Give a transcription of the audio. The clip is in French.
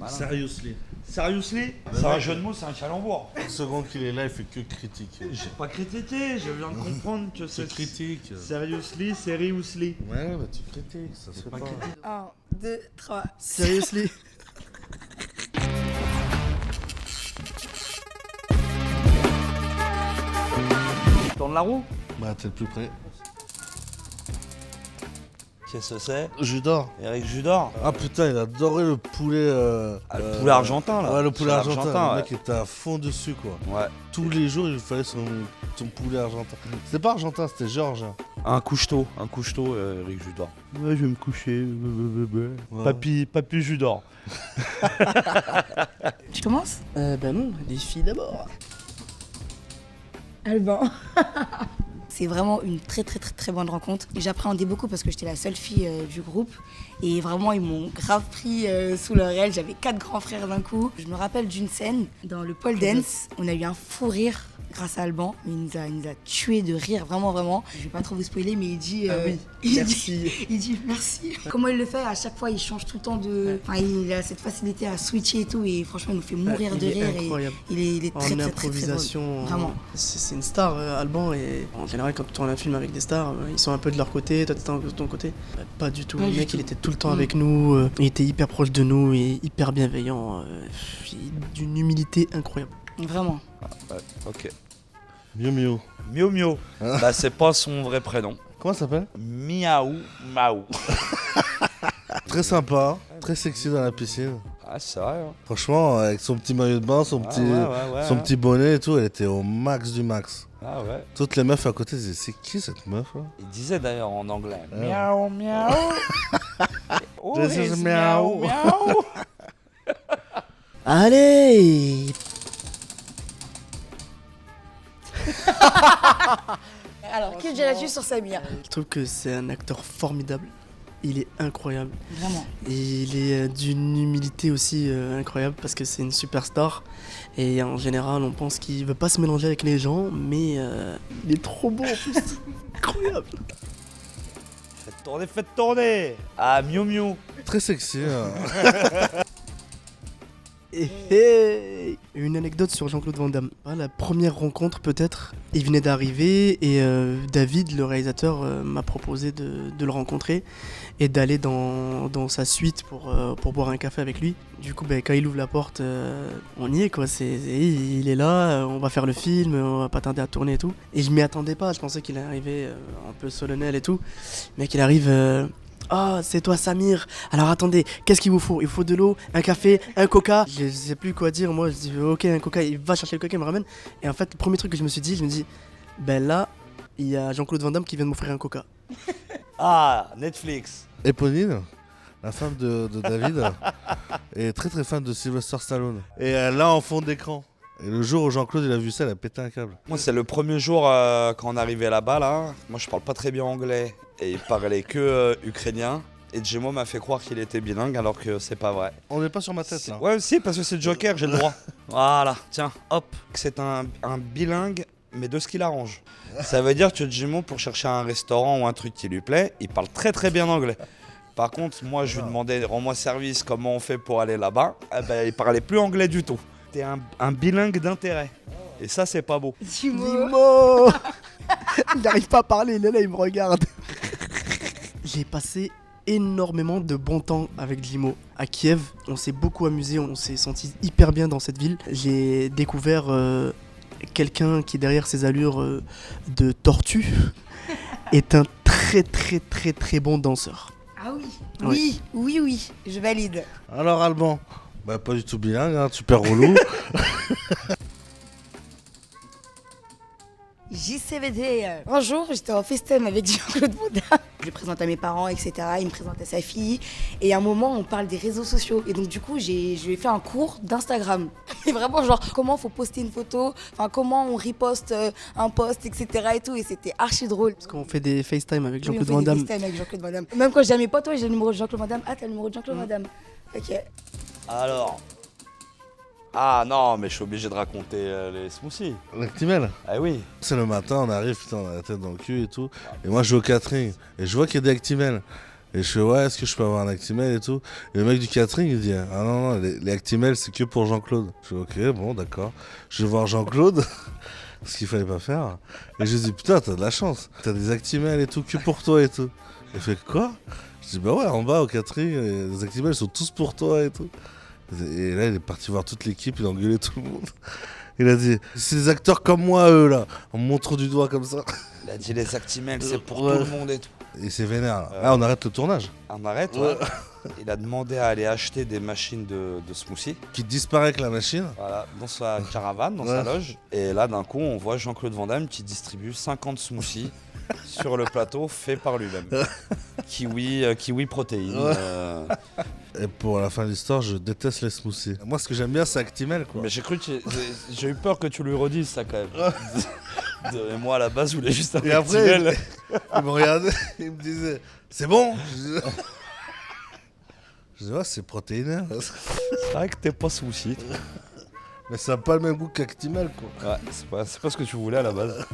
malin. Seriously. Seriously? C'est un jeu de mots, c'est un calembour. Une seconde qu'il est là, il fait que critiquer. J'ai pas critiqué, je viens de comprendre que C'est critique. Seriously, seriously. Ouais, bah tu critiques, ça se fait pas. 1, 2, 3. Seriously. Tourne la roue? Bah t'es le plus près. Qu'est-ce que c'est? Judor. Eric Judor? Ah putain, il adorait le poulet. Le poulet argentin là. Ouais, le poulet C'est argentin. Le ouais. mec était à fond dessus quoi. Ouais. Tous les jours, il fallait son poulet argentin. C'était pas argentin, c'était georgien. Un couche-tôt, Eric Judor. Ouais, je vais me coucher. Ouais. Papy Judor. Tu commences? Ben non, les filles d'abord. Alban. C'est vraiment une très bonne rencontre. J'appréhendais beaucoup parce que j'étais la seule fille du groupe. Et vraiment, ils m'ont grave pris sous leur aile. J'avais 4 grands frères d'un coup. Je me rappelle d'une scène dans le pole dance. On a eu un fou rire grâce à Alban. Il nous a tués de rire, vraiment. Je vais pas trop vous spoiler, mais il dit... merci. Il dit merci. Comment il le fait? À chaque fois, il change tout le temps de... Enfin, il a cette facilité à switcher et tout. Et franchement, il nous fait mourir de rire. Incroyable. Et il est très En très improvisation. Vraiment. C'est une star, Alban. Et en général, quand tu tournes un film avec des stars, ils sont un peu de leur côté, toi t'es de ton côté. Bah, pas du tout. Pas Le du mec, tout. il était tout le temps avec nous. Il était hyper proche de nous et hyper bienveillant. D'une humilité incroyable. Vraiment. Ouais, ok. Miu. Miu Miu. Bah c'est pas son vrai prénom. Comment ça s'appelle? Miaou Maou. Très sympa, très sexy dans la piscine. Ah c'est vrai hein. Franchement, avec son petit maillot de bain, son petit bonnet et tout, elle était au max du max. Ah ouais. Toutes les meufs à côté disaient c'est qui cette meuf là? Il disait d'ailleurs en anglais. Ouais. Miaou miaou. Oh, This is it's miaou. miaou. Allez! Alors, qui dirait là-dessus sur Samir? Je trouve que c'est un acteur formidable. Il est incroyable. Vraiment. Et il est d'une humilité aussi incroyable parce que c'est une superstar. Et en général, on pense qu'il veut pas se mélanger avec les gens, mais il est trop beau en plus. Incroyable. Faites tourner. Ah Miu Miu. Très sexy. Et une anecdote sur Jean-Claude Van Damme. La première rencontre peut-être, il venait d'arriver et David, le réalisateur, m'a proposé de le rencontrer et d'aller dans sa suite pour boire un café avec lui. Du coup, quand il ouvre la porte, on y est quoi. Il est là, on va faire le film, on va pas tarder à tourner et tout. Et je m'y attendais pas, je pensais qu'il arrivait un peu solennel et tout. Mais qu'il arrive... Oh, c'est toi Samir. Alors attendez, qu'est-ce qu'il vous faut? Il faut de l'eau, un café, un coca. Je sais plus quoi dire, moi je dis ok un coca, il va chercher le coca, il me ramène. Et en fait le premier truc que je me dis, ben là, il y a Jean-Claude Van Damme qui vient de m'offrir un coca. Ah Netflix. Éponine, la femme de David, est très fan de Sylvester Stallone. Et elle l'a en fond d'écran. Et le jour où Jean-Claude il a vu ça, il a pété un câble. Moi c'est le premier jour quand on arrivait là-bas là. Moi je parle pas très bien anglais et il parlait que ukrainien. Et Jemo m'a fait croire qu'il était bilingue alors que c'est pas vrai. On n'est pas sur ma tête là. Ouais si parce que c'est Joker, j'ai le droit. Voilà, tiens, hop. C'est un bilingue mais de ce qu'il arrange. Ça veut dire que Jemo pour chercher un restaurant ou un truc qui lui plaît, il parle très bien anglais. Par contre moi je lui demandais rends-moi service, comment on fait pour aller là-bas. Eh ben, il parlait plus anglais du tout. T'es un bilingue d'intérêt. Et ça, c'est pas beau. Limo. Il n'arrive pas à parler, il est là, il me regarde. J'ai passé énormément de bon temps avec Limo à Kiev. On s'est beaucoup amusé, on s'est senti hyper bien dans cette ville. J'ai découvert quelqu'un qui, derrière ses allures de tortue, est un très bon danseur. Ah oui. Oui, je valide. Alors Alban, bah pas du tout bilingue, hein, super relou. JCVD. Un jour, j'étais en FaceTime avec Jean-Claude Van Damme. Je le présente à mes parents, etc. Il me présente à sa fille. Et à un moment, on parle des réseaux sociaux. Et donc, du coup, je lui ai fait un cours d'Instagram. Et vraiment, genre, comment faut poster une photo, enfin, comment on reposte un post, etc. Et tout. Et c'était archi drôle. Parce qu'on fait des FaceTime avec Oui, Jean-Claude on Van fait des Damme. FaceTime avec Jean-Claude Van Damme. Même quand j'ai à mes potes, ouais, j'ai le numéro de Jean-Claude Van Damme. Ah, t'as le numéro de Jean-Claude Van Damme. Ok. Alors. Ah non, mais je suis obligé de raconter les smoothies. L'actimel. Ah oui. C'est le matin, on arrive, putain, on a la tête dans le cul et tout. Et moi je vais au catering et je vois qu'il y a des Actimel. Et je fais ouais, est-ce que je peux avoir un Actimel et tout. Et le mec du catering il dit ah non, les Actimel c'est que pour Jean-Claude. Je fais ok, bon d'accord. Je vais voir Jean-Claude, ce qu'il fallait pas faire. Et je lui dis putain, t'as de la chance. T'as des Actimel et tout, que pour toi et tout. Il fait quoi? Je dis bah ouais, en bas au catering, les Actimel sont tous pour toi et tout. Et là il est parti voir toute l'équipe, il a engueulé tout le monde. Il a dit c'est des acteurs comme moi eux là, en me montrant du doigt comme ça. Il a dit les Actimel, c'est pour Ouais. tout le monde et tout. Et c'est vénère là. Là on arrête le tournage. On arrête, ouais. Il a demandé à aller acheter des machines de smoothie. Qui disparaît avec la machine. Voilà, dans sa caravane, dans Ouais. sa loge. Et là, d'un coup, on voit Jean-Claude Van Damme qui distribue 50 smoothies sur le plateau fait par lui-même. Kiwi protéines. Ouais. Et pour la fin de l'histoire, je déteste les smoothies. Moi, ce que j'aime bien, c'est Actimel, quoi. Mais j'ai eu peur que tu lui redises ça quand même. Et moi, à la base, je voulais juste un Et après, Actimel. il me regardait, il me disait, c'est bon? Je dis, ouais, c'est protéiné. C'est vrai que t'es pas smoothie. Mais ça n'a pas le même goût qu'Actimel, quoi. Ouais, c'est pas ce que tu voulais à la base.